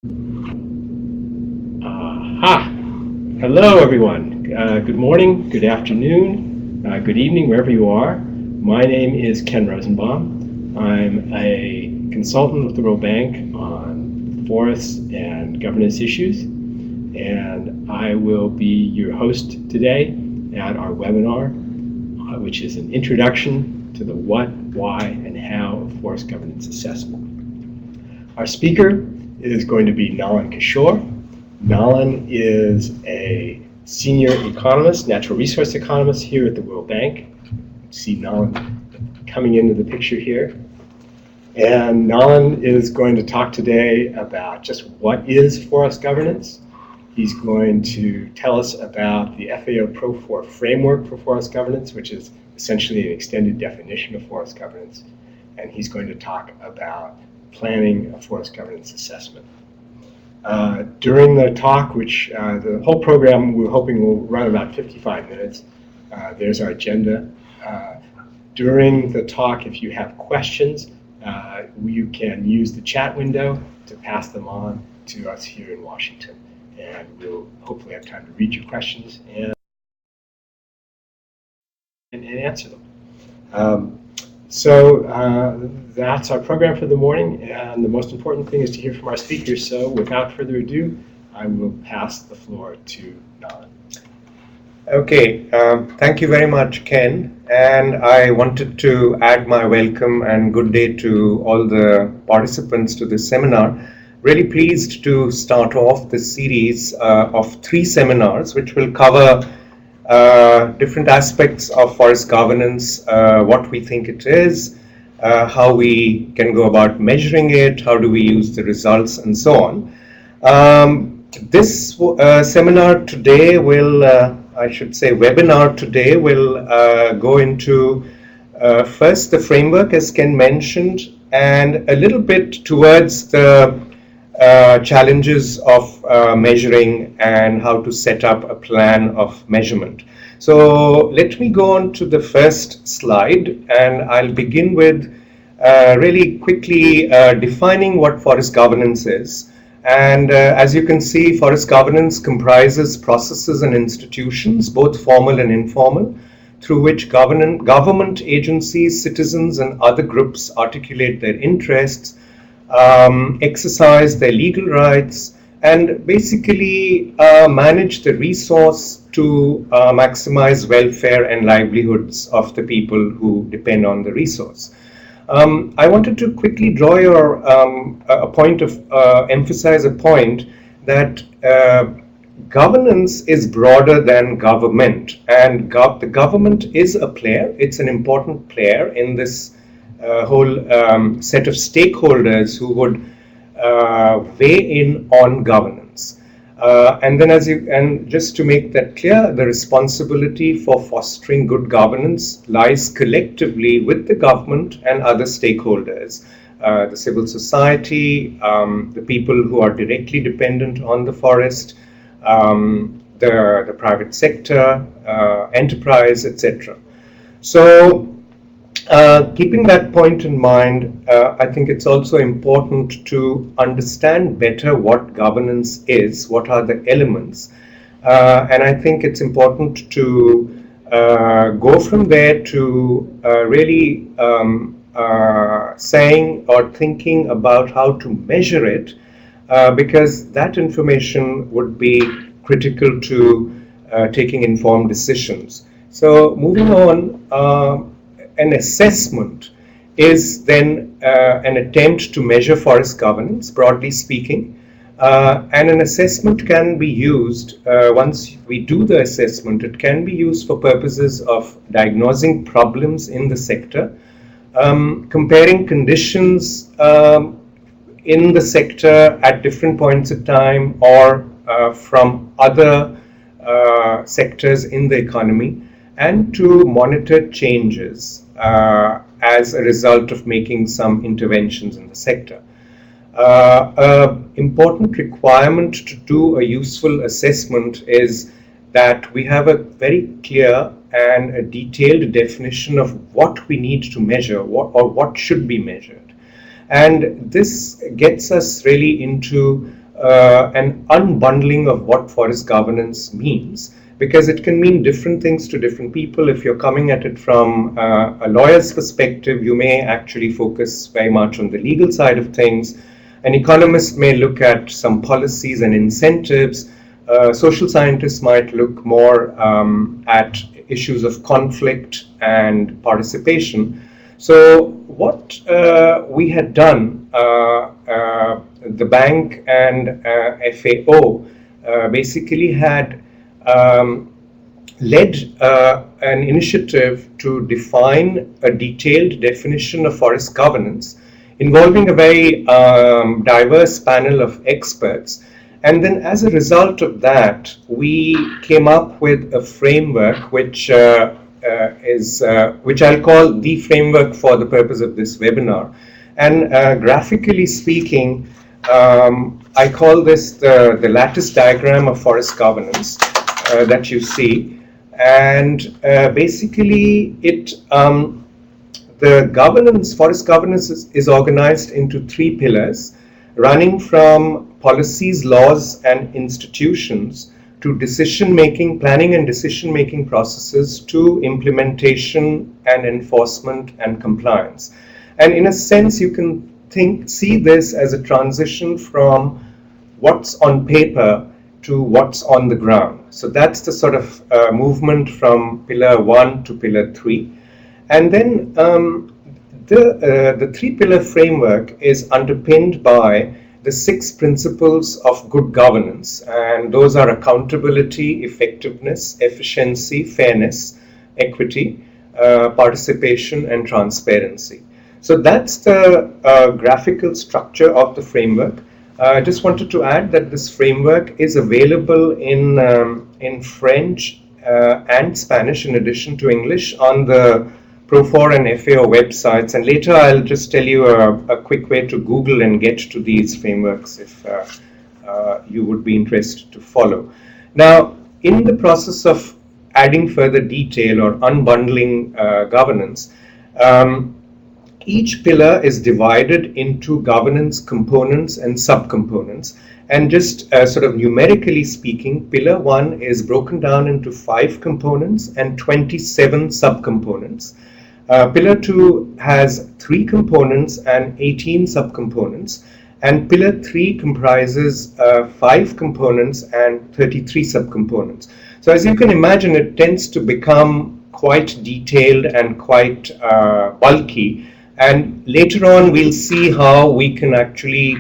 Hello, everyone. Good morning, good afternoon, good evening, wherever you are. My name is Ken Rosenbaum. I'm a consultant with the World Bank on forests and governance issues, and I will be your host today at our webinar, which is an introduction to the what, why, and how of forest governance assessment. Our speaker is going to be Nalan Kishore. Nalan is a senior economist, natural resource economist here at the World Bank. You see Nalan coming into the picture here. And Nalan is going to talk today about just what is forest governance. He's going to tell us about the FAO-PROFOR framework for forest governance, which is essentially an extended definition of forest governance. And he's going to talk about planning a forest governance assessment. During the talk, which the whole program we're hoping will run about 55 minutes, there's our agenda. During the talk, if you have questions, you can use the chat window to pass them on to us here in Washington. And we'll hopefully have time to read your questions and answer them. So that's our program for the morning, and the most important thing is to hear from our speakers. So without further ado, I will pass the floor to Nalan. Okay, thank you very much, Ken. And I wanted to add my welcome and good day to all the participants to this seminar. Really pleased to start off this series of 3 seminars, which will cover different aspects of forest governance, what we think it is, how we can go about measuring it, how do we use the results, and so on. This seminar today will, webinar today will go into first the framework, as Ken mentioned, and a little bit towards the challenges of measuring and how to set up a plan of measurement. So let me go on to the first slide, and I'll begin with really quickly defining what forest governance is. And as you can see, forest governance comprises processes and institutions, both formal and informal, through which government agencies, citizens, and other groups articulate their interests, exercise their legal rights, and basically manage the resource to maximize welfare and livelihoods of the people who depend on the resource. I wanted to quickly draw your emphasize a point that governance is broader than government, and the government is a player. It's an important player in this whole set of stakeholders who would weigh in on governance. And then just to make that clear, the responsibility for fostering good governance lies collectively with the government and other stakeholders, the civil society, the people who are directly dependent on the forest, the private sector, enterprise, etc. So keeping that point in mind, I think it's also important to understand better what governance is, what are the elements. And I think it's important to go from there to really saying or thinking about how to measure it, because that information would be critical to taking informed decisions. So moving on, an assessment is then an attempt to measure forest governance, broadly speaking. And an assessment can be used, once we do the assessment, it can be used for purposes of diagnosing problems in the sector, comparing conditions in the sector at different points of time or from other sectors in the economy, and to monitor changes as a result of making some interventions in the sector. An important requirement to do a useful assessment is that we have a very clear and a detailed definition of what we need to measure, what should be measured. And this gets us really into an unbundling of what forest governance means, because it can mean different things to different people. If you're coming at it from a lawyer's perspective, you may actually focus very much on the legal side of things. An economist may look at some policies and incentives. Social scientists might look more at issues of conflict and participation. So what we had done, the bank and FAO basically had led an initiative to define a detailed definition of forest governance involving a very diverse panel of experts. And then as a result of that, we came up with a framework which which I'll call the framework for the purpose of this webinar. And graphically speaking, I call this the lattice diagram of forest governance that you see. And basically it the governance, forest governance is organized into three pillars, running from policies, laws, and institutions to decision-making, planning and decision-making processes, to implementation and enforcement and compliance. And in a sense, you can see this as a transition from what's on paper to what's on the ground. So that's the sort of movement from pillar 1 to pillar 3. And then the three-pillar framework is underpinned by the 6 principles of good governance, and those are accountability, effectiveness, efficiency, fairness, equity, participation, and transparency. So that's the graphical structure of the framework. I just wanted to add that this framework is available in French and Spanish in addition to English on the PROFOR and FAO websites, and later I'll just tell you a quick way to Google and get to these frameworks if you would be interested to follow. Now, in the process of adding further detail or unbundling governance, each pillar is divided into governance components and subcomponents. And just sort of numerically speaking, pillar 1 is broken down into 5 components and 27 subcomponents. Pillar 2 has 3 components and 18 subcomponents, and pillar 3 comprises 5 components and 33 subcomponents. So as you can imagine, it tends to become quite detailed and quite bulky, and later on we'll see how we can actually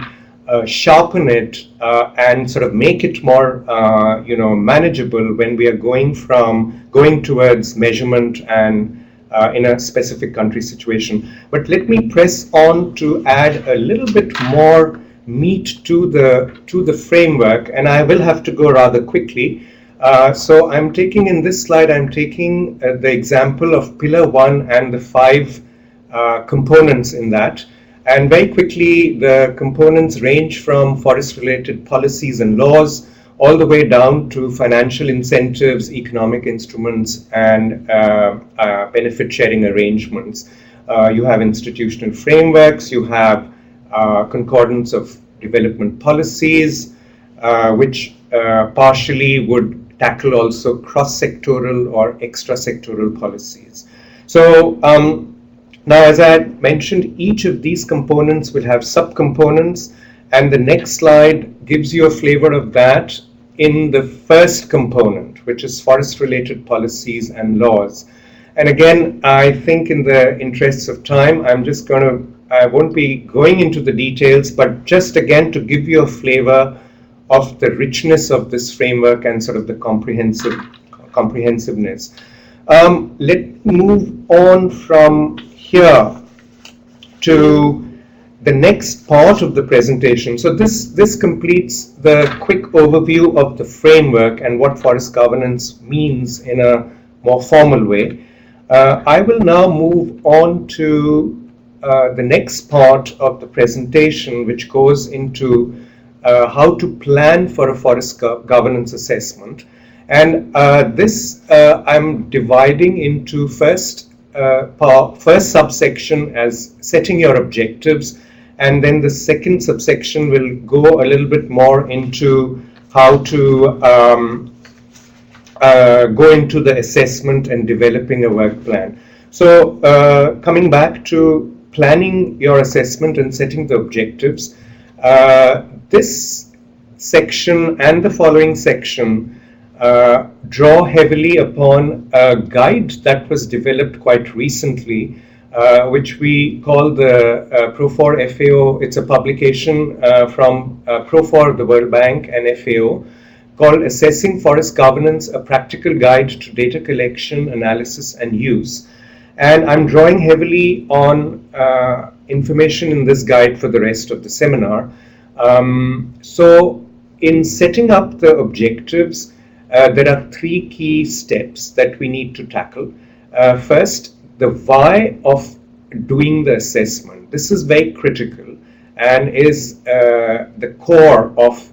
sharpen it and sort of make it more manageable when we are going towards measurement and in a specific country situation. But let me press on to add a little bit more meat to the framework, and I will have to go rather quickly. So I'm taking in this slide, I'm taking the example of pillar 1 and the 5 components in that. And very quickly, the components range from forest-related policies and laws all the way down to financial incentives, economic instruments, and benefit sharing arrangements. You have institutional frameworks, you have concordance of development policies, which partially would tackle also cross-sectoral or extra-sectoral policies. So now, as I had mentioned, each of these components will have subcomponents, and the next slide gives you a flavor of that in the first component, which is forest-related policies and laws. And again, I think in the interests of time, I won't be going into the details, but just again to give you a flavor of the richness of this framework and sort of the comprehensiveness. Let's move on from here to the next part of the presentation. So this completes the quick overview of the framework and what forest governance means in a more formal way. I will now move on to the next part of the presentation, which goes into how to plan for a forest governance assessment. And this I'm dividing into first subsection as setting your objectives, and then the second subsection will go a little bit more into how to go into the assessment and developing a work plan. So coming back to planning your assessment and setting the objectives, this section and the following section draw heavily upon a guide that was developed quite recently, which we call the PROFOR FAO. It's a publication from PROFOR, the World Bank, and FAO, called Assessing Forest Governance, a Practical Guide to Data Collection, Analysis and Use. And I'm drawing heavily on information in this guide for the rest of the seminar. So in setting up the objectives, there are three key steps that we need to tackle. First, the why of doing the assessment. This is very critical and is the core of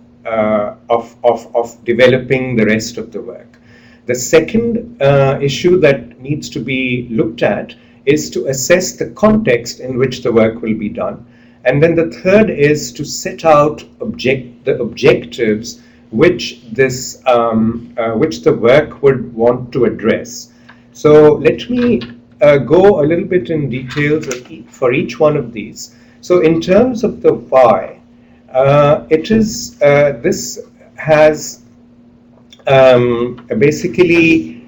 developing the rest of the work. The second issue that needs to be looked at is to assess the context in which the work will be done. And then the third is to set out the objectives which the work would want to address. So let me go a little bit in details for each one of these. So in terms of the why, this has basically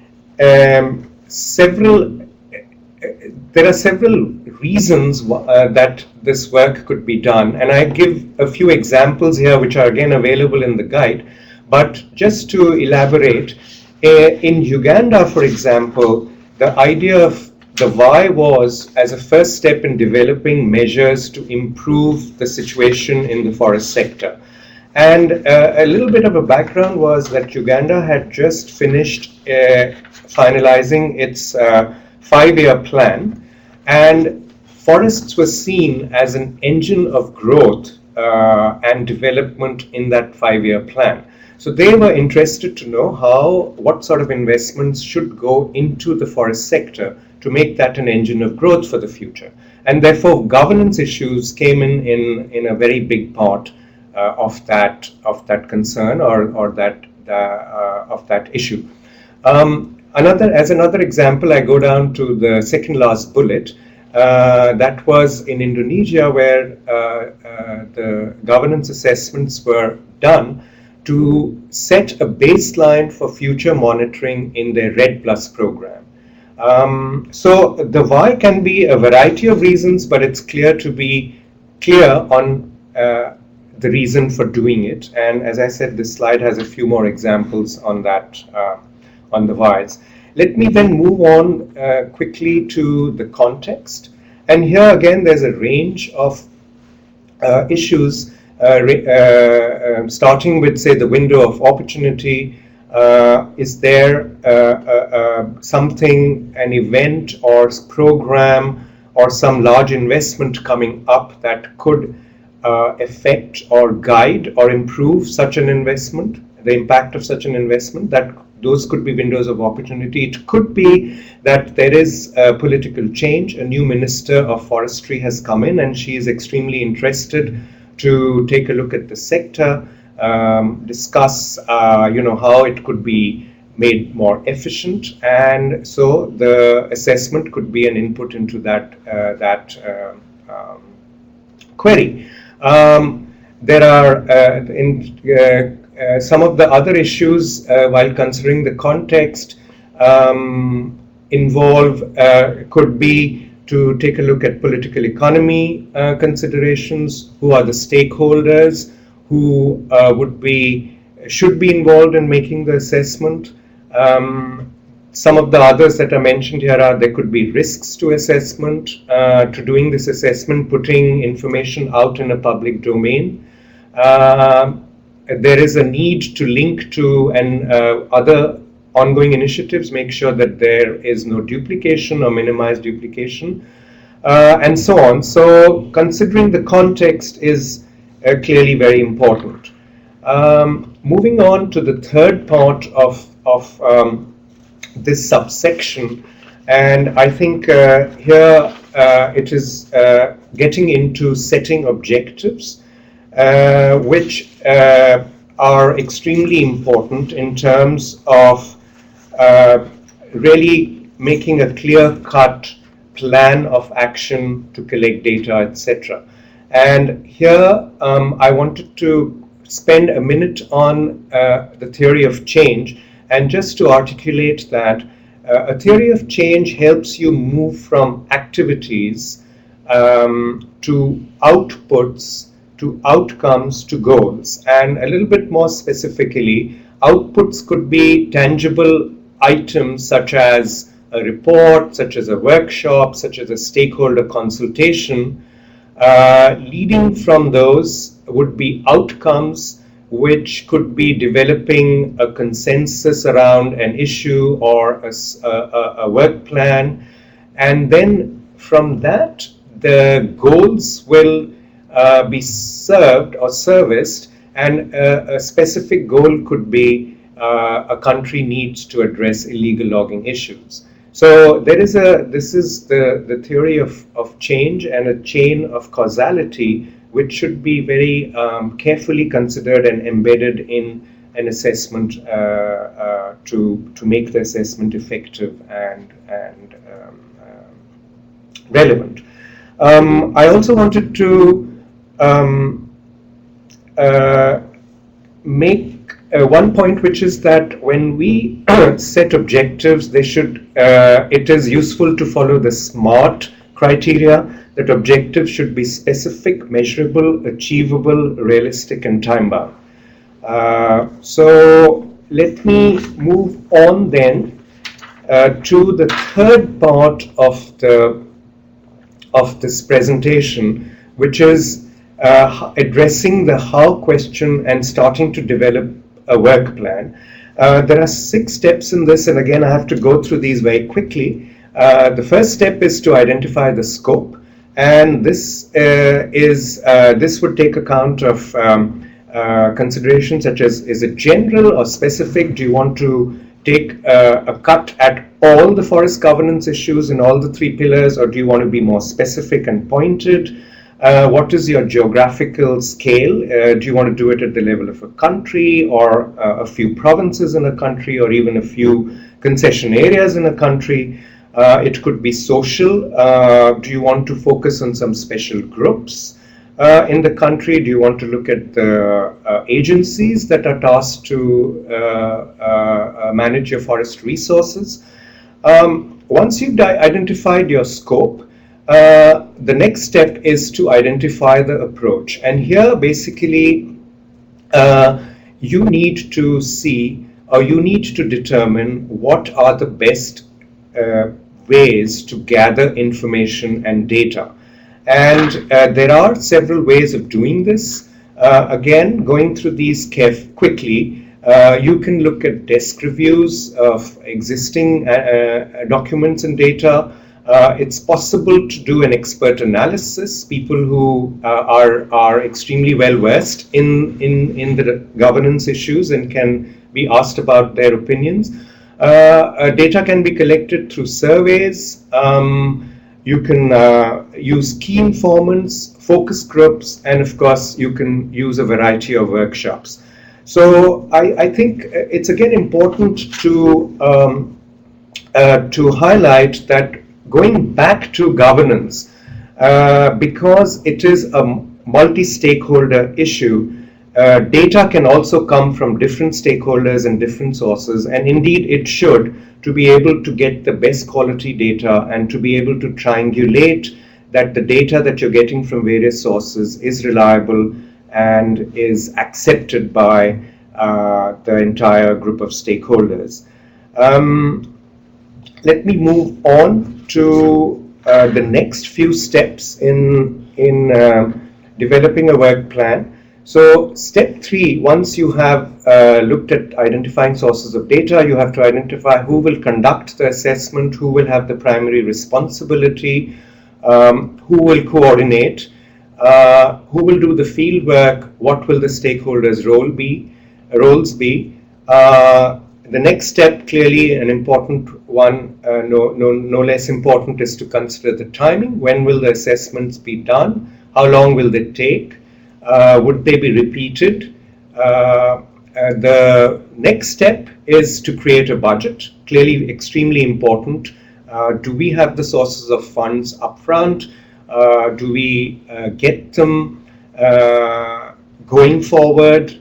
there are several reasons that this work could be done, and I give a few examples here which are again available in the guide. But just to elaborate, in Uganda, for example, the idea of the why was as a first step in developing measures to improve the situation in the forest sector. And a little bit of a background was that Uganda had just finished finalizing its 5-year plan, and forests were seen as an engine of growth and development in that 5-year plan. So they were interested to know what sort of investments should go into the forest sector to make that an engine of growth for the future. And therefore governance issues came in a very big part of that concern or that issue. As another example, I go down to the second last bullet. That was in Indonesia, where the governance assessments were done to set a baseline for future monitoring in their REDD Plus program. So the why can be a variety of reasons, but it's clear on the reason for doing it. And as I said, this slide has a few more examples on that, on the whys. Let me then move on quickly to the context. And here again, there's a range of issues, starting with, say, the window of opportunity. Is there something, an event or program or some large investment coming up that could affect or guide or improve such an investment, the impact of such an investment? Those could be windows of opportunity. It could be that there is a political change. A new minister of forestry has come in, and she is extremely interested to take a look at the sector, discuss how it could be made more efficient, and so the assessment could be an input into that query. There are some of the other issues, while considering the context, could be to take a look at political economy considerations. Who are the stakeholders who should be involved in making the assessment? Some of the others that are mentioned here are there could be risks to assessment, to doing this assessment, putting information out in a public domain. There is a need to link to other ongoing initiatives, make sure that there is no duplication or minimize duplication, and so on. So considering the context is clearly very important. Moving on to the third part of this subsection, and I think here it is getting into setting objectives, which are extremely important in terms of really making a clear-cut plan of action to collect data, etc. And here I wanted to spend a minute on the theory of change, and just to articulate that a theory of change helps you move from activities to outputs, to outcomes, to goals. And a little bit more specifically, outputs could be tangible items such as a report, such as a workshop, such as a stakeholder consultation. Leading from those would be outcomes, which could be developing a consensus around an issue or a work plan. And then from that, the goals will be served or serviced, and a specific goal could be a country needs to address illegal logging issues. So this is the theory of change and a chain of causality, which should be very carefully considered and embedded in an assessment to make the assessment effective and relevant. I also wanted to make one point, which is that when we set objectives, it is useful to follow the SMART criteria, that objectives should be specific, measurable, achievable, realistic, and time-bound. So let me move on then to the third part of this presentation, which is addressing the how question and starting to develop a work plan. There are 6 steps in this, and again I have to go through these very quickly. The first step is to identify the scope, and this would take account of considerations such as, is it general or specific? Do you want to take a cut at all the forest governance issues in all the 3 pillars, or do you want to be more specific and pointed? What is your geographical scale? Do you want to do it at the level of a country, or a few provinces in a country, or even a few concession areas in a country? It could be social. Do you want to focus on some special groups in the country? Do you want to look at the agencies that are tasked to manage your forest resources? Once you've identified your scope, the next step is to identify the approach. And here basically you need to see, or you need to determine what are the best ways to gather information and data. And there are several ways of doing this. Again, going through these quickly, you can look at desk reviews of existing documents and data. It's possible to do an expert analysis, people who are extremely well versed in the governance issues and can be asked about their opinions. Data can be collected through surveys. You can use key informants, focus groups, and of course you can use a variety of workshops. So I think it's again important to highlight that going back to governance, because it is a multi-stakeholder issue, data can also come from different stakeholders and different sources, and indeed it should, to be able to get the best quality data and to be able to triangulate that the data that you're getting from various sources is reliable and is accepted by the entire group of stakeholders. Let me move on to the next few steps in developing a work plan. So step 3, once you have looked at identifying sources of data, you have to identify who will conduct the assessment, who will have the primary responsibility, who will coordinate, who will do the field work, what will the stakeholders' roles be. The next step, clearly an important one, no less important, is to consider the timing. When will the assessments be done? How long will they take? Would they be repeated? The next step is to create a budget. Clearly extremely important. Do we have the sources of funds upfront? Do we get them going forward,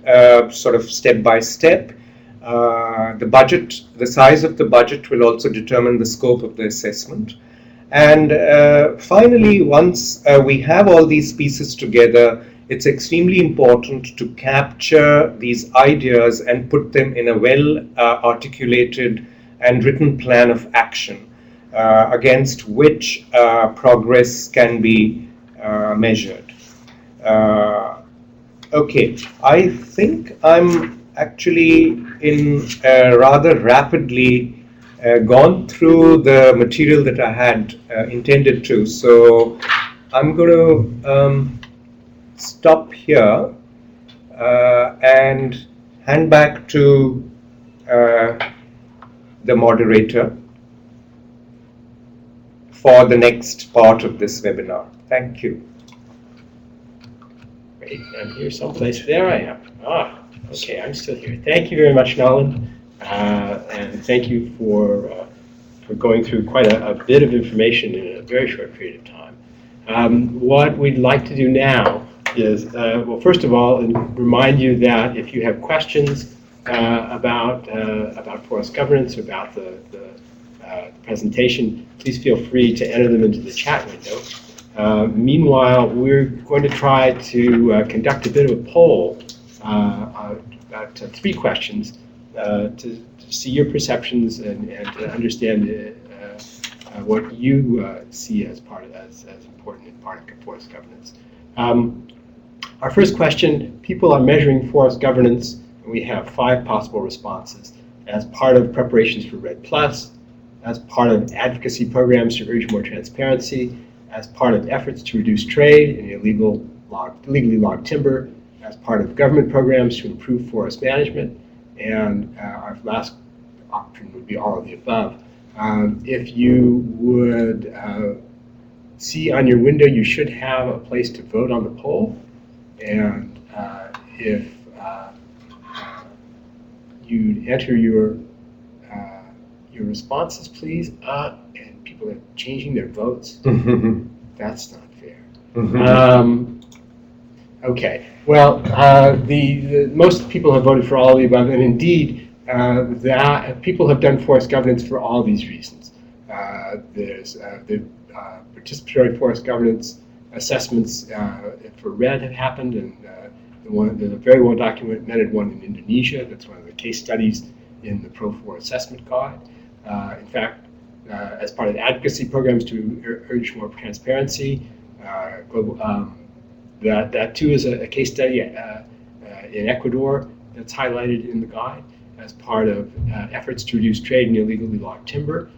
sort of step by step? The size of the budget will also determine the scope of the assessment. And finally, once we have all these pieces together, it's extremely important to capture these ideas and put them in a well articulated and written plan of action against which progress can be measured. Okay, I think I'm actually in rather rapidly gone through the material that I had intended to. So I'm going to stop here and hand back to the moderator for the next part of this webinar. Thank you. Great, I'm here someplace. There I am. Okay, I'm still here. Thank you very much, Nolan, and thank you for going through quite a bit of information in a very short period of time. What we'd like to do now is, well, first of all, remind you that if you have questions about forest governance, about the presentation, please feel free to enter them into the chat window. Meanwhile, we're going to try to conduct a bit of a poll about 3 questions to see your perceptions and to understand what you see as important and part of forest governance. Our first question: people are measuring forest governance, and we have 5 possible responses: as part of preparations for REDD+, as part of advocacy programs to urge more transparency, as part of efforts to reduce trade in illegally logged timber, as part of government programs to improve forest management, and our last option would be all of the above. If you would see on your window, you should have a place to vote on the poll, and if you'd enter your responses, please. And people are changing their votes. That's not fair. Okay. Well, most people have voted for all of the above, and indeed, that people have done forest governance for all these reasons. There's the participatory forest governance assessments for REDD have happened, and the very well documented one in Indonesia. That's one of the case studies in the PROFOR assessment guide. In fact, as part of advocacy programs to urge more transparency, that too is a case study in Ecuador that's highlighted in the guide as part of efforts to reduce trade in illegally logged timber.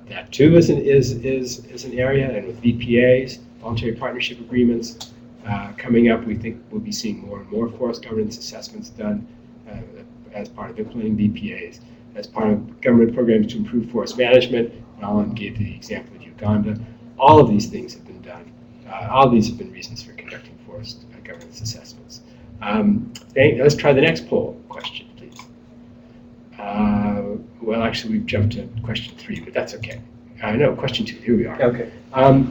That too is an area, and with VPAs, voluntary partnership agreements, coming up, we think we'll be seeing more and more forest governance assessments done as part of implementing VPAs, as part of government programs to improve forest management. Alan gave the example of Uganda. All of these things have been done. All of these have been reasons for conducting forest governance assessments. Let's try the next poll question, please. Well, actually, we've jumped to question 3, but that's okay. No, question 2. Here we are. Okay.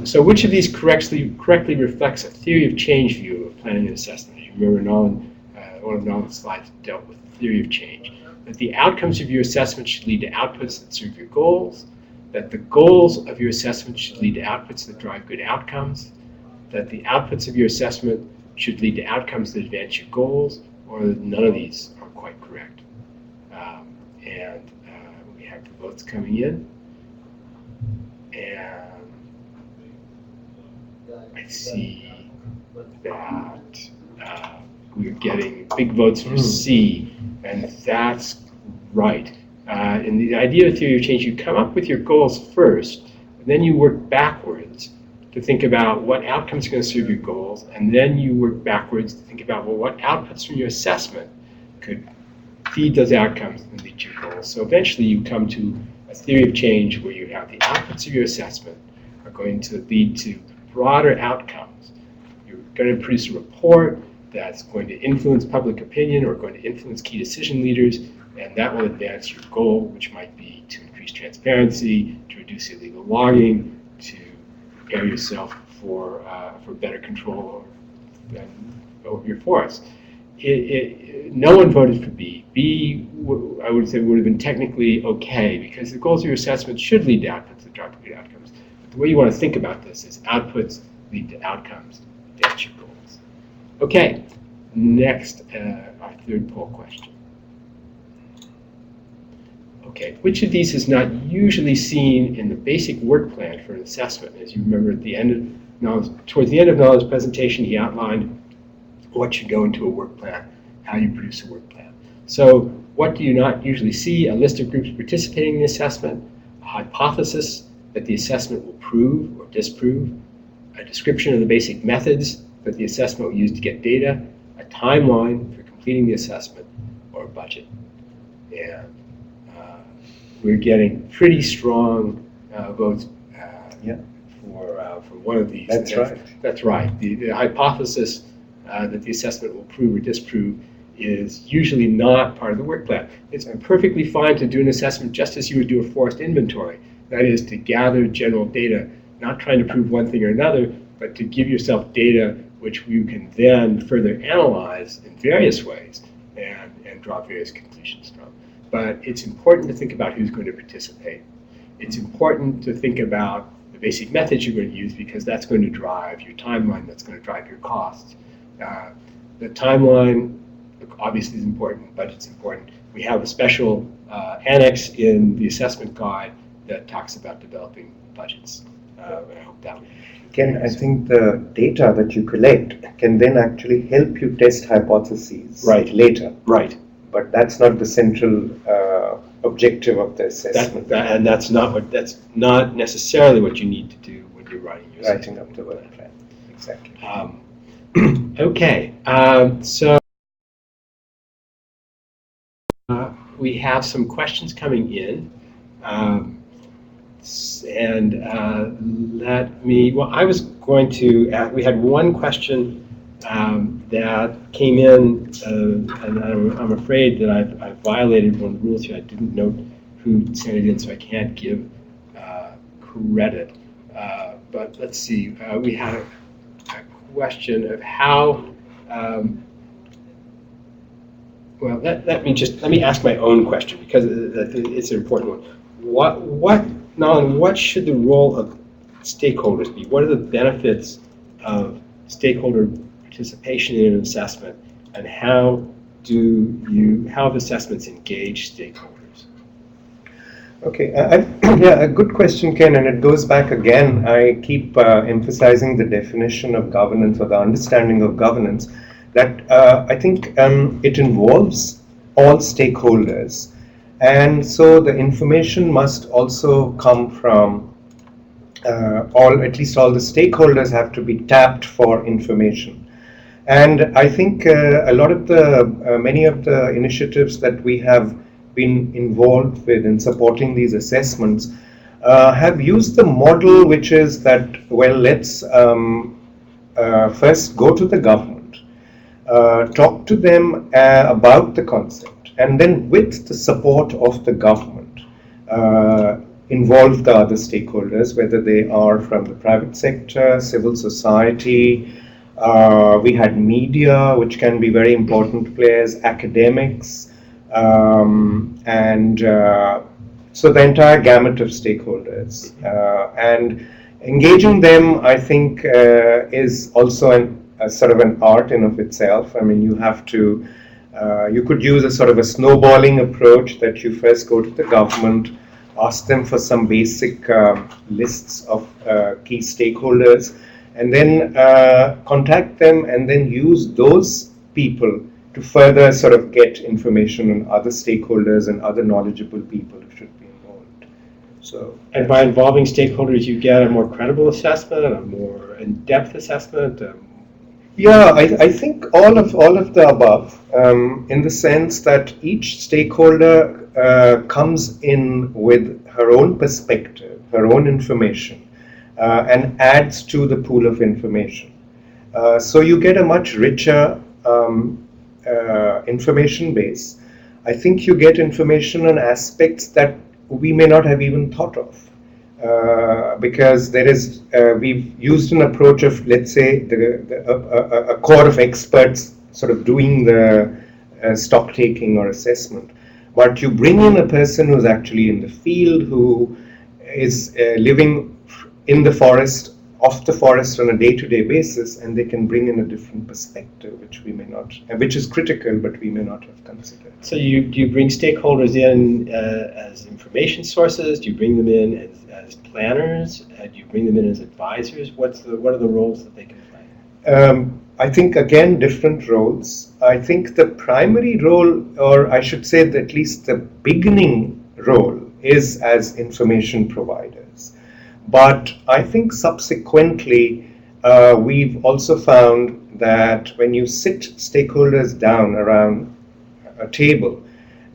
So which of these correctly reflects a theory of change view of planning and assessment? You remember Nolan, one of Nolan's slides dealt with the theory of change. That the outcomes of your assessment should lead to outputs that serve your goals. That the goals of your assessment should lead to outputs that drive good outcomes. That the outputs of your assessment should lead to outcomes that advance your goals, or that none of these are quite correct. And we have the votes coming in. And I see that we're getting big votes for C, and that's right. In the idea of theory of change, you come up with your goals first, and then you work backwards to think about what outcomes are going to serve your goals, and then you work backwards to think about, well, what outputs from your assessment could feed those outcomes and lead to your goals. So eventually you come to a theory of change where you have the outputs of your assessment are going to lead to broader outcomes. You're going to produce a report that's going to influence public opinion or going to influence key decision leaders, and that will advance your goal, which might be to increase transparency, to reduce illegal logging, to prepare yourself for better control over your forests. No one voted for B. B, I would say, would have been technically okay because the goals of your assessment should lead to outputs that drive to good outcomes. But the way you want to think about this is outputs lead to outcomes. That's your goals. Okay, next, our third poll question. Okay, which of these is not usually seen in the basic work plan for an assessment? As you remember, at the end of Nolan's, towards the end of Nolan's presentation, he outlined what should go into a work plan, how you produce a work plan. So what do you not usually see? A list of groups participating in the assessment, a hypothesis that the assessment will prove or disprove, a description of the basic methods that the assessment will use to get data, a timeline for completing the assessment, or a budget. And we're getting pretty strong votes for one of these. That's right. That's right. The hypothesis that the assessment will prove or disprove is usually not part of the work plan. It's perfectly fine to do an assessment just as you would do a forest inventory. That is, to gather general data, not trying to prove one thing or another, but to give yourself data which you can then further analyze in various ways and draw various conclusions from. But it's important to think about who's going to participate. It's important to think about the basic methods you're going to use because that's going to drive your timeline, that's going to drive your costs. The timeline obviously is important, budget's important. We have a special annex in the assessment guide that talks about developing budgets. I hope that will Ken, I think the data that you collect can then actually help you test hypotheses later. Right. But that's not the central objective of the assessment. That's not necessarily what you need to do when you're writing your writing up the work plan. Exactly. Okay, so we have some questions coming in, I was going to, we had one question that came in, and I'm afraid that I've violated one of the rules here. I didn't note who sent it in, so I can't give credit. But let's see, we had a question of how, well, let me ask my own question because it's an important one. Nolan, what should the role of stakeholders be? What are the benefits of stakeholder participation in an assessment, and how have assessments engage stakeholders? Okay, yeah, a good question, Ken, and it goes back again. I keep emphasizing the definition of governance or the understanding of governance that I think it involves all stakeholders. And so the information must also come from at least all the stakeholders have to be tapped for information. And I think a lot of many of the initiatives that we have been involved with in supporting these assessments have used the model which is that, well, let's first go to the government, talk to them about the concept, and then with the support of the government, involve the other stakeholders, whether they are from the private sector, civil society, we had media, which can be very important players, academics, and so the entire gamut of stakeholders. And engaging them, I think, is also a sort of an art in of itself. I mean, you have to, you could use a sort of a snowballing approach that you first go to the government, ask them for some basic lists of key stakeholders, and then contact them and then use those people to further sort of get information on other stakeholders and other knowledgeable people who should be involved. So, and by involving stakeholders, you get a more credible assessment, a more in-depth assessment. Yeah, I think all of the above, in the sense that each stakeholder comes in with her own perspective, her own information, and adds to the pool of information. So you get a much richer information base. I think you get information on aspects that we may not have even thought of. Because there is, we've used an approach of, let's say, a core of experts sort of doing the stock taking or assessment. But you bring in a person who's actually in the field, who is living in the forest, off the forest on a day-to-day basis, and they can bring in a different perspective, which we may not, which is critical, but we may not have considered. So do you bring stakeholders in as information sources? Do you bring them in as planners? Do you bring them in as advisors? What are the roles that they can play? I think, again, different roles. I think the primary role, or I should say that at least the beginning role, is as information providers. But I think subsequently, we've also found that when you sit stakeholders down around a table,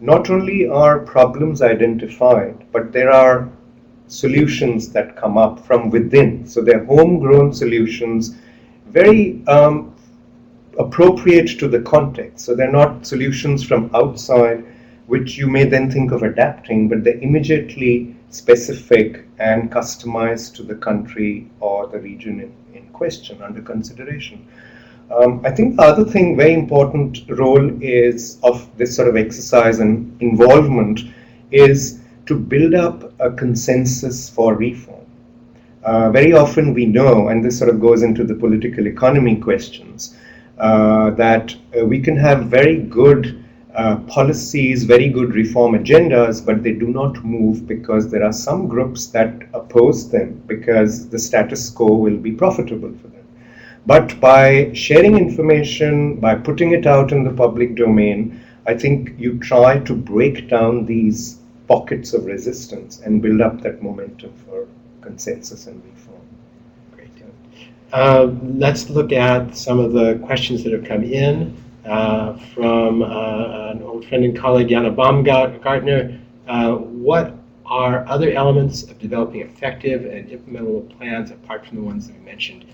not only are problems identified, but there are solutions that come up from within. So they're homegrown solutions, very appropriate to the context. So they're not solutions from outside, which you may then think of adapting, but they're immediately specific and customized to the country or the region in question, under consideration. I think the other thing, very important role is of this sort of exercise and involvement, is to build up a consensus for reform. Very often we know, and this sort of goes into the political economy questions, that we can have very good policies, very good reform agendas, but they do not move because there are some groups that oppose them because the status quo will be profitable for them. But by sharing information, by putting it out in the public domain, I think you try to break down these pockets of resistance and build up that momentum for consensus and reform. Great. Let's look at some of the questions that have come in from an old friend and colleague, Jana Baumgartner. What are other elements of developing effective and implementable plans apart from the ones that we mentioned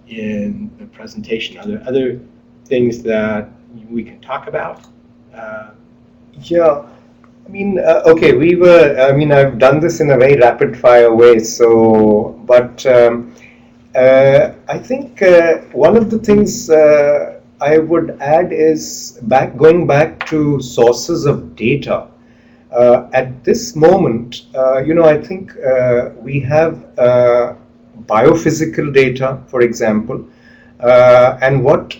in the presentation? Are there other things that we can talk about? Yeah, I mean, okay, I've done this in a very rapid fire way, but I think one of the things I would add is going back to sources of data. At this moment, I think we have biophysical data, for example, and what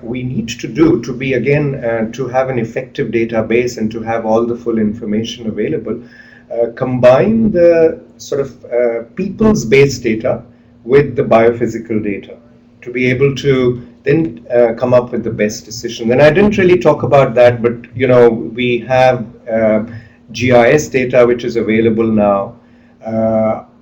we need to do to be, again, to have an effective database and to have all the full information available, combine the sort of people's-based data with the biophysical data to be able to then come up with the best decision. And I didn't really talk about that, but we have GIS data which is available now.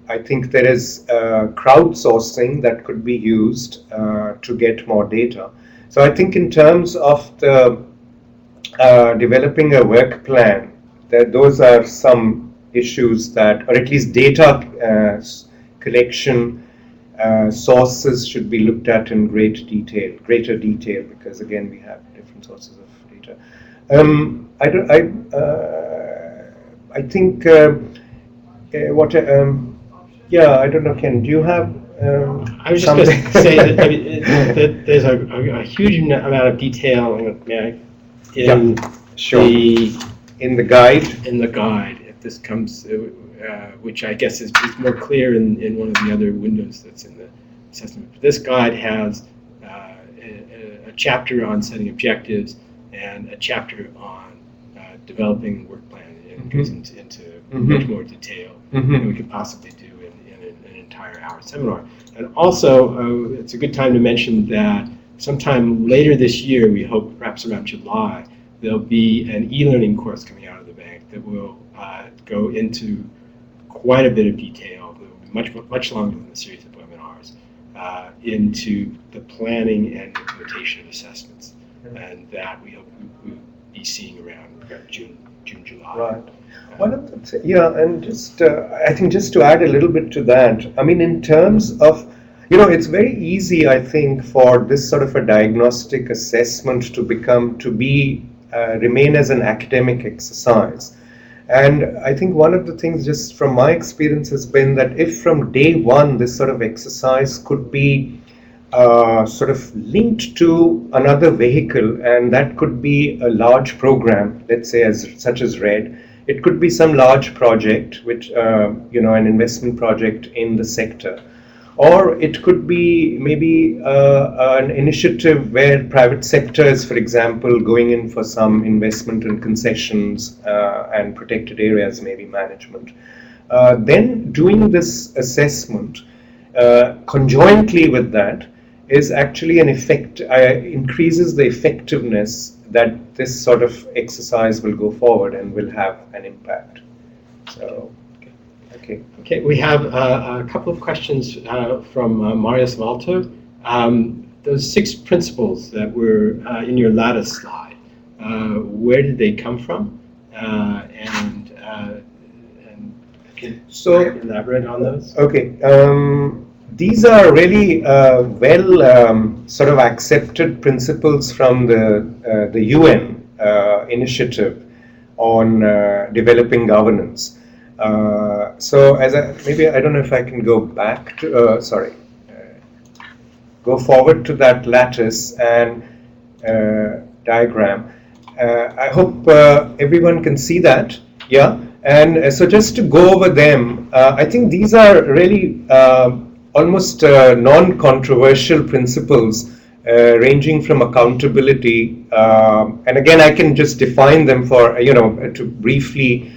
I think there is crowdsourcing that could be used to get more data. So I think in terms of the developing a work plan, those are some issues that, or at least data collection sources should be looked at in greater detail, because again we have different sources of data. I think I don't know, Ken, do you have I was just going to say that there's a huge amount of detail in in the guide. If this comes, which I guess is more clear in one of the other windows that's in the assessment. This guide has a chapter on setting objectives and a chapter on developing work plan. It goes into much more detail than we could possibly do in an entire hour seminar. And also, it's a good time to mention that sometime later this year, we hope perhaps around July, there'll be an e-learning course coming out of the bank that will go into quite a bit of detail. It will be much longer than the series of webinars, into the planning and implementation of assessments. And that we hope we'll be seeing around June. June, July. Right. One of the and just I think just to add a little bit to that, I mean, in terms of, it's very easy, I think, for this sort of a diagnostic assessment to remain as an academic exercise. And I think one of the things, just from my experience, has been that if from day one this sort of exercise could be sort of linked to another vehicle, and that could be a large program, let's say such as REDD. It could be some large project, which an investment project in the sector, or it could be maybe an initiative where private sector is, for example, going in for some investment in concessions and protected areas, maybe management. Then doing this assessment conjointly with that is actually increases the effectiveness that this sort of exercise will go forward and will have an impact. So, okay. We have a couple of questions from Marius Walter. Those 6 principles that were in your lattice slide, where did they come from? And can you elaborate on those? Okay. These are really sort of accepted principles from the UN initiative on developing governance. So I don't know if I can go back to go forward to that lattice and diagram. I hope everyone can see that. Yeah. And so just to go over them, I think these are really almost non-controversial principles ranging from accountability, and again I can just define them for to briefly.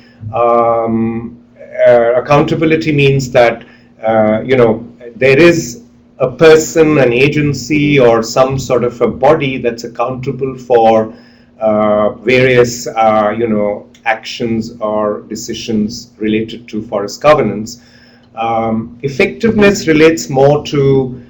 Accountability means that there is a person, an agency, or some sort of a body that's accountable for various actions or decisions related to forest governance. Effectiveness relates more to,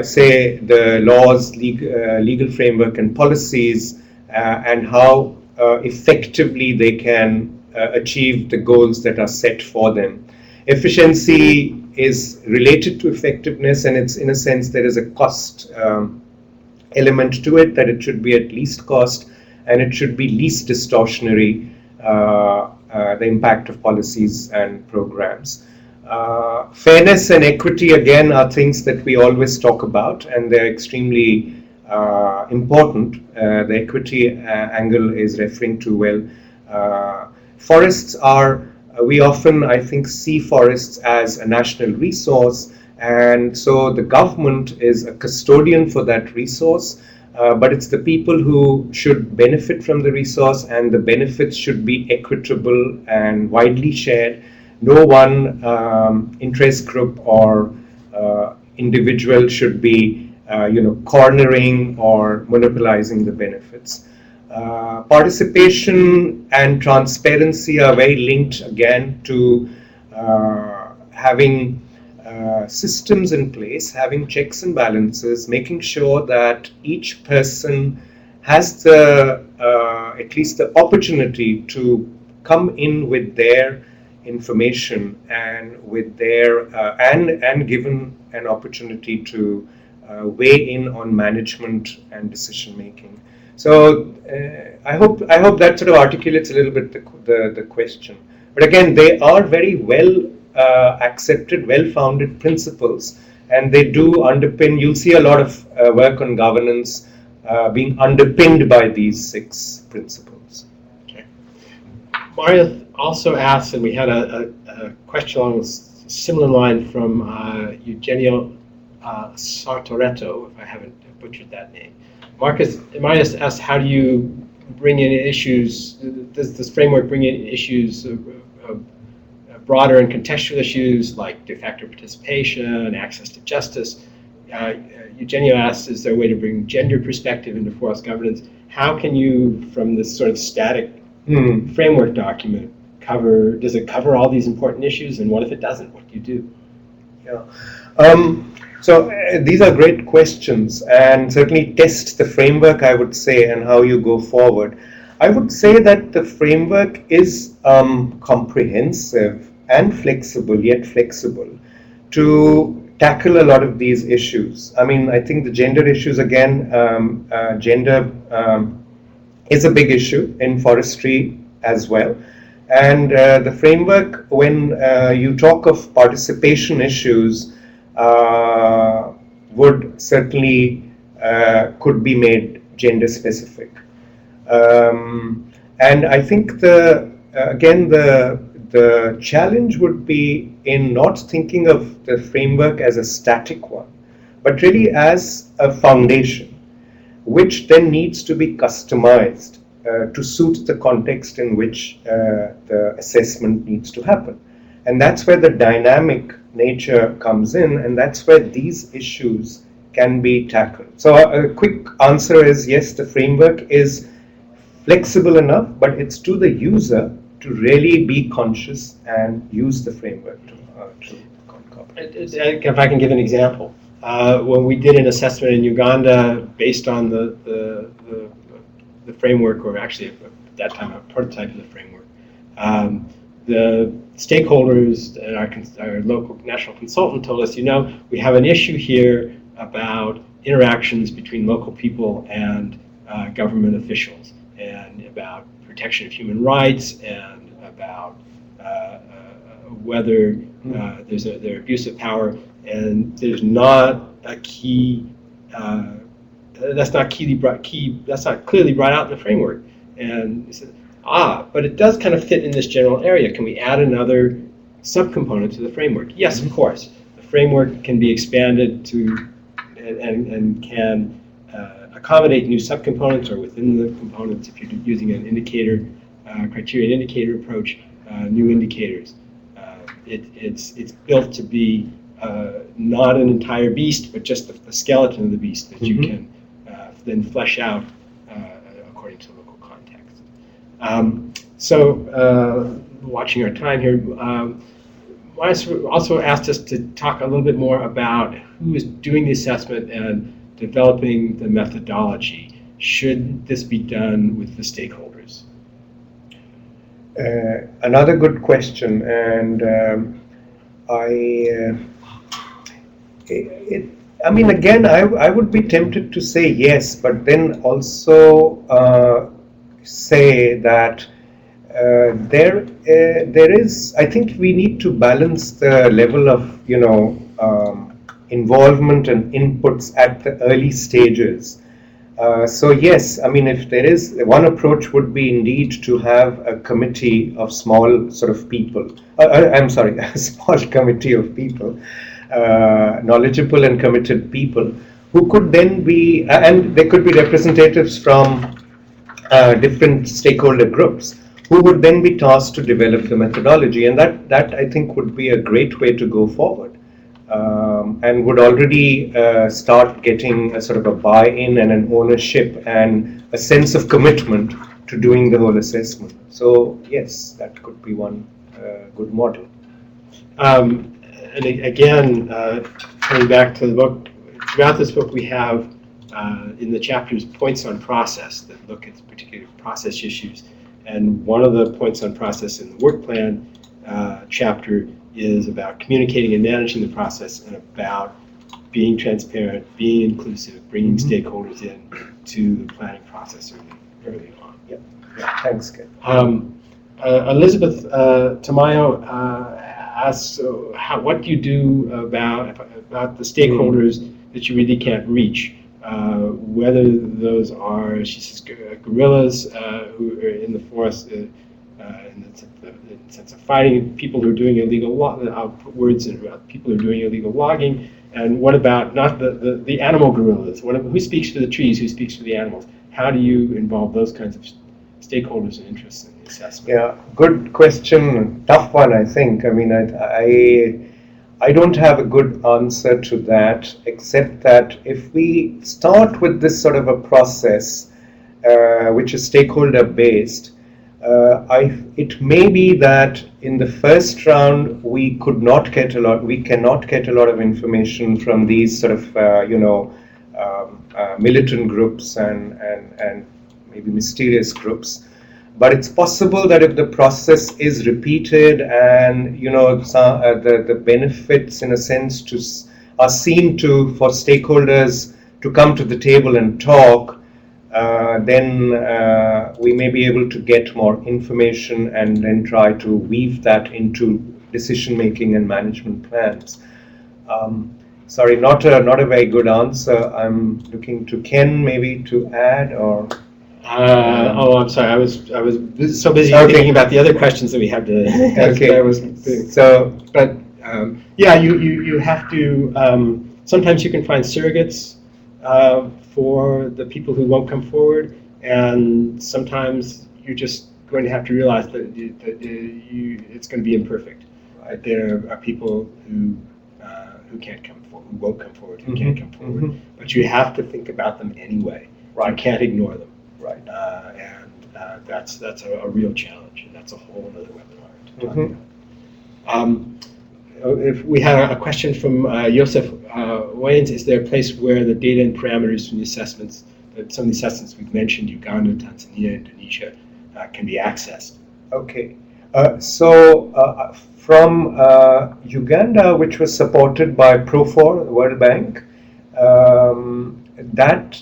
say, the laws, legal framework and policies, and how effectively they can achieve the goals that are set for them. Efficiency is related to effectiveness, and it's, in a sense, there is a cost element to it, that it should be at least cost, and it should be least distortionary, the impact of policies and programs. Fairness and equity, again, are things that we always talk about, and they're extremely important. The equity angle is referring to, forests are, we often, I think, see forests as a national resource, and so the government is a custodian for that resource, but it's the people who should benefit from the resource, and the benefits should be equitable and widely shared. No one interest group or individual should be, cornering or monopolizing the benefits. Participation and transparency are very linked, again, to having systems in place, having checks and balances, making sure that each person has at least the opportunity to come in with their information and with their and given an opportunity to weigh in on management and decision making. So I hope that sort of articulates a little bit the question. But again, they are very well accepted, well-founded principles, and they do underpin. You'll see a lot of work on governance being underpinned by these 6 principles. Okay. Mario also asked, and we had a question along a similar line from Eugenio Sartoretto, if I haven't butchered that name. Marius asked, how do you bring in issues, does this framework bring in issues, broader and contextual issues like de facto participation, access to justice? Eugenio asks, is there a way to bring gender perspective into forest governance? How can you, from this sort of static framework document, does it cover all these important issues, and what if it doesn't? What do you do? Yeah. So these are great questions, and certainly test the framework, I would say, and how you go forward. I would say that the framework is comprehensive and flexible, yet flexible, to tackle a lot of these issues. I mean, I think the gender issues, again, gender is a big issue in forestry as well. And the framework, when you talk of participation issues, would certainly could be made gender specific. And I think the challenge would be in not thinking of the framework as a static one, but really as a foundation, which then needs to be customized to suit the context in which the assessment needs to happen. And that's where the dynamic nature comes in, and that's where these issues can be tackled. So a quick answer is yes, the framework is flexible enough, but it's to the user to really be conscious and use the framework to incorporate. If I can give an example, when we did an assessment in Uganda based on the framework, or actually at that time a prototype of the framework, the stakeholders and our local national consultant told us, we have an issue here about interactions between local people and government officials, and about protection of human rights, and about whether there's their abuse of power, and there's not a key. That's not clearly brought out in the framework. And he said, but it does kind of fit in this general area. Can we add another subcomponent to the framework? Yes, of course. The framework can be expanded to and can accommodate new subcomponents, or within the components, if you're using an indicator, criterion indicator approach, new indicators. It's built to be not an entire beast, but just the skeleton of the beast that you can then flesh out according to local context. Watching our time here, also asked us to talk a little bit more about who is doing the assessment and developing the methodology. Should this be done with the stakeholders? Another good question, and I mean, again, I would be tempted to say yes, but then also say that there is. I think we need to balance the level of involvement and inputs at the early stages. So yes, I mean, if there is one approach, would be indeed to have a committee of small sort of people. I'm sorry, a small committee of people. Knowledgeable and committed people who could then be, and there could be representatives from different stakeholder groups who would then be tasked to develop the methodology, and that I think would be a great way to go forward, and would already start getting a sort of a buy-in and an ownership and a sense of commitment to doing the whole assessment. So yes, that could be one good model. And again, coming back to the book, throughout this book we have in the chapters points on process that look at particular process issues. And one of the points on process in the work plan chapter is about communicating and managing the process, and about being transparent, being inclusive, bringing stakeholders in to the planning process early on. Yep. Yeah, thanks, Ken. Elizabeth Tamayo asks, what do you do about the stakeholders that you really can't reach? Whether those are, she says, guerrillas who are in the forest in the sense of fighting, people who are doing illegal I'll put words in about people who are doing illegal logging, and what about not the animal guerrillas? Who speaks for the trees? Who speaks for the animals? How do you involve those kinds of stakeholders and interests in the assessment? Yeah, good question. Tough one, I think. I mean, I don't have a good answer to that, except that if we start with this sort of a process, which is stakeholder based, it may be that in the first round we cannot get a lot of information from these sort of militant groups and maybe mysterious groups. But it's possible that if the process is repeated and the benefits, in a sense, are seen for stakeholders to come to the table and talk, then we may be able to get more information and then try to weave that into decision making and management plans. Sorry, not a very good answer. I'm looking to Ken maybe to add or. I'm sorry. I was so busy thinking about the other questions that we had to. Okay. You have to. Sometimes you can find surrogates for the people who won't come forward, and sometimes you're just going to have to realize that it's going to be imperfect. Right? There are people who can't come forward, who won't come forward, who can't come forward, but you have to think about them anyway. Right. You can't ignore them. Right, that's a real challenge, and that's a whole other webinar to talk about. If we had a question from Joseph Waynes, is there a place where the data and parameters from the assessments, some of the assessments we've mentioned, Uganda, Tanzania, Indonesia, can be accessed? Okay, from Uganda, which was supported by PROFOR, the World Bank, that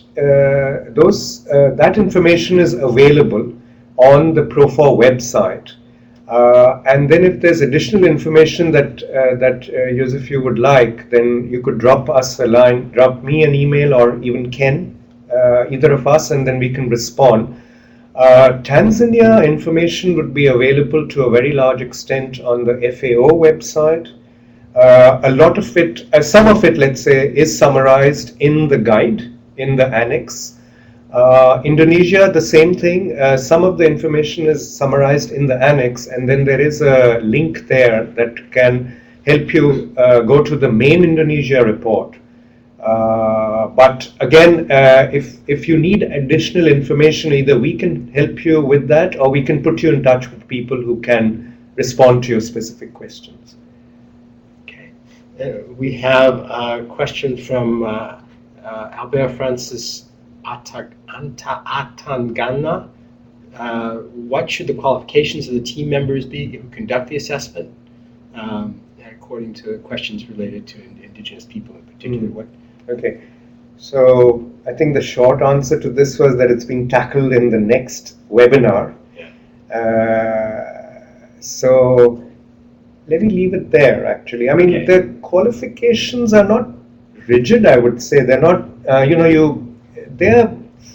information is available on the PROFOR website, and then if there's additional information that Joseph, you would like, then you could drop us a line, drop me an email, or even Ken, either of us, and then we can respond. Tanzania information would be available to a very large extent on the FAO website. A lot of it, some of it, let's say, is summarized in the guide, in the annex. Indonesia, the same thing. Some of the information is summarized in the annex, and then there is a link there that can help you go to the main Indonesia report. But again, if you need additional information, either we can help you with that, or we can put you in touch with people who can respond to your specific questions. We have a question from Albert Francis Atangana. What should the qualifications of the team members be who conduct the assessment? According to questions related to indigenous people in particular. Okay, so I think the short answer to this was that it's being tackled in the next webinar. So let me leave it there, actually. I mean, the qualifications are not rigid, I would say. They're not, they're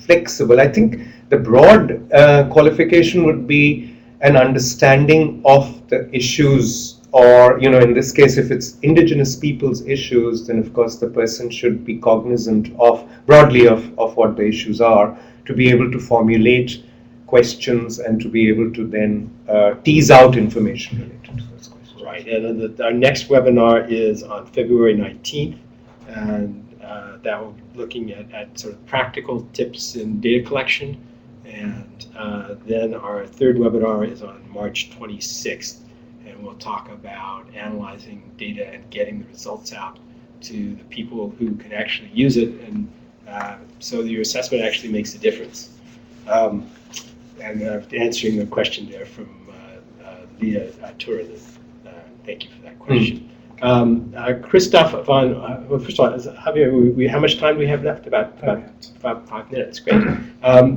flexible. I think the broad qualification would be an understanding of the issues, or, in this case, if it's indigenous people's issues, then of course the person should be cognizant broadly of what the issues are, to be able to formulate questions and to be able to then tease out information related to those questions. Right, and our next webinar is on February 19th, and that will be looking at sort of practical tips in data collection, and then our third webinar is on March 26th, and we'll talk about analyzing data and getting the results out to the people who can actually use it, and so your assessment actually makes a difference. And answering the question there from Leah Turin. Thank you for that question. Christoph von, first of all, Javier, how much time do we have left? About 5 minutes. Great.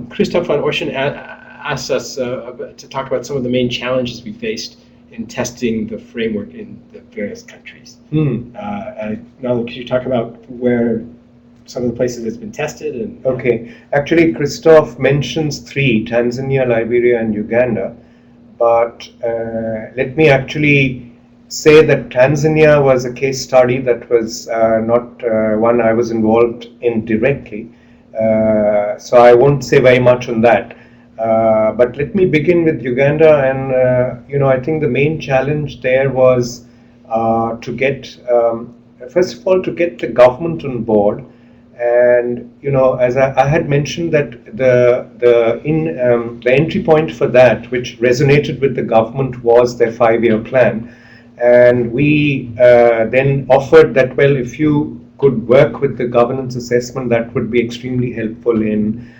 Christoph von Orschen asked us to talk about some of the main challenges we faced in testing the framework in the various countries. Now, could you talk about where some of the places it's been tested? Okay. Actually, Christoph mentions 3, Tanzania, Liberia, and Uganda. But let me actually say that Tanzania was a case study that was not one I was involved in directly. So I won't say very much on that. But let me begin with Uganda, and I think the main challenge there was to get, first of all, to get the government on board. And as I had mentioned, that the entry point for that, which resonated with the government, was their 5-year plan. And we then offered that, well, if you could work with the governance assessment, that would be extremely helpful in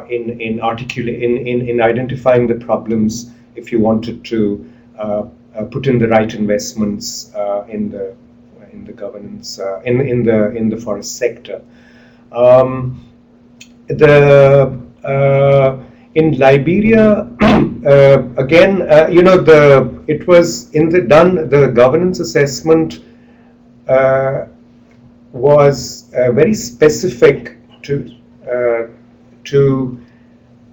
in identifying the problems if you wanted to put in the right investments in the governance in the forest sector. In Liberia, again, it was the governance assessment was very specific to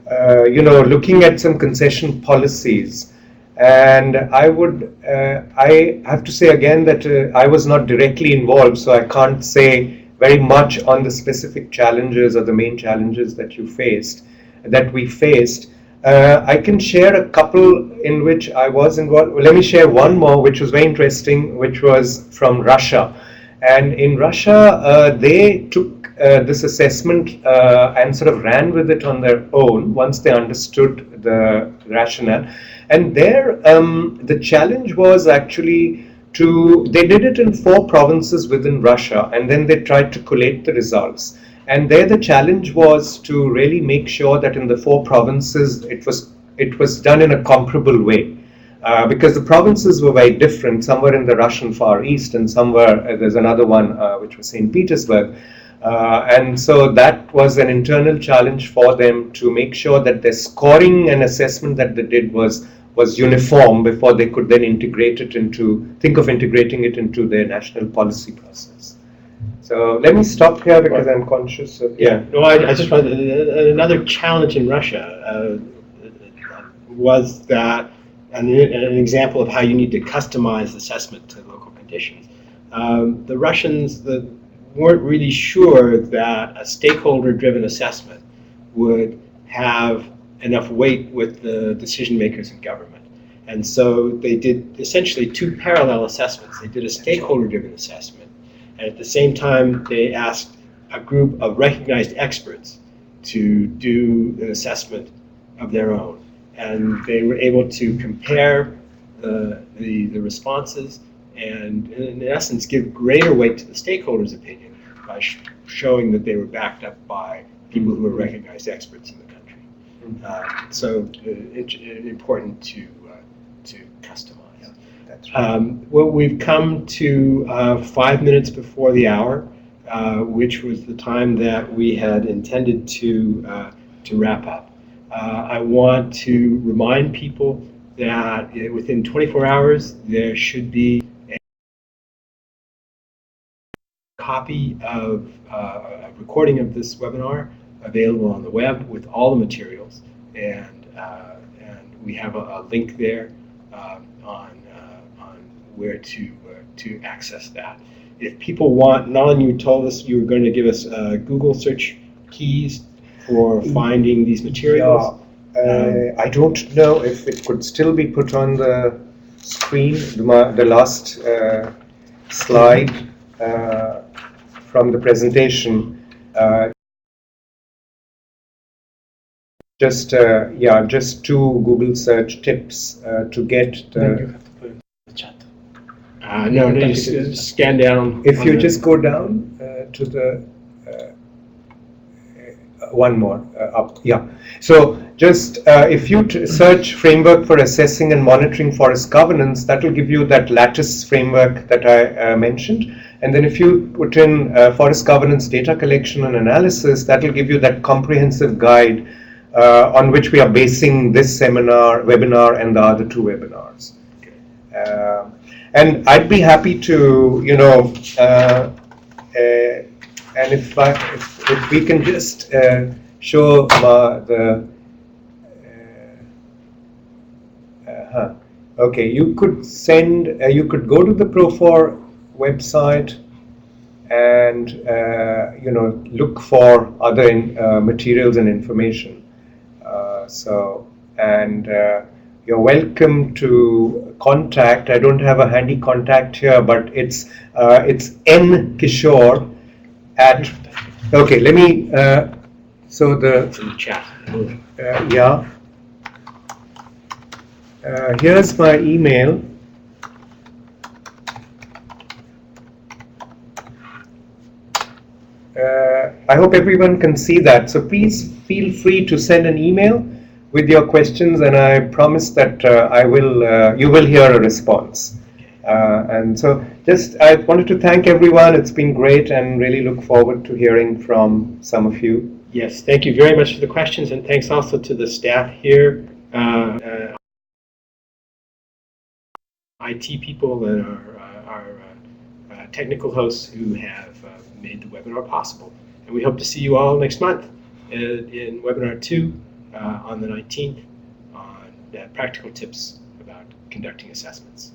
looking at some concession policies. And I have to say again that I was not directly involved, so I can't say very much on the specific challenges or the main challenges that we faced. I can share a couple in which I was involved. Well, let me share one more, which was very interesting, which was from Russia. And in Russia, they took this assessment and sort of ran with it on their own once they understood the rationale. And there, the challenge was actually they did it in 4 provinces within Russia, and then they tried to collate the results. And there the challenge was to really make sure that in the 4 provinces it was done in a comparable way. Because the provinces were very different. Some were in the Russian Far East, and some were, there's another one which was St. Petersburg. And so that was an internal challenge for them to make sure that their scoring and assessment that they did was uniform before they could then think of integrating it into their national policy process. So let me stop here because I'm conscious of... Yeah, no, I just wanted, another challenge in Russia was that an example of how you need to customize assessment to local conditions. The Russians weren't really sure that a stakeholder-driven assessment would have enough weight with the decision makers in government. And so they did essentially 2 parallel assessments. They did a stakeholder-driven assessment, and at the same time they asked a group of recognized experts to do an assessment of their own. And they were able to compare the responses and in essence give greater weight to the stakeholders' opinion by showing that they were backed up by people who were recognized experts in the country. So it's important to customize. Yeah, that's right. Well, we've come to 5 minutes before the hour, which was the time that we had intended to wrap up. I want to remind people that within 24 hours there should be a copy of a recording of this webinar available on the web with all the materials, and we have a link there on where to access that. If people want, Nalan, you told us you were going to give us Google search keys for finding these materials. Yeah, I don't know if it could still be put on the screen, the last slide from the presentation. Just 2 Google search tips to get the... You have to put it in the chat. No, you just scan down. If you just go down to the... one more up, yeah. So just if you search framework for assessing and monitoring forest governance, that will give you that lattice framework that I mentioned. And then if you put in forest governance data collection and analysis, that will give you that comprehensive guide on which we are basing this webinar and the other 2 webinars. And I'd be happy to, and if we can just show okay, you could go to the PROFOR website and look for other materials and information. You're welcome to contact. I don't have a handy contact here, but it's nkishore at. Okay, let me. So It's in the chat. Yeah. Here's my email. I hope everyone can see that. So please feel free to send an email with your questions, and I promise that you will hear a response. And so I wanted to thank everyone. It's been great, and really look forward to hearing from some of you. Yes, thank you very much for the questions, and thanks also to the staff here, IT people and our technical hosts who have made the webinar possible. And we hope to see you all next month in webinar 2 on the 19th on practical tips about conducting assessments.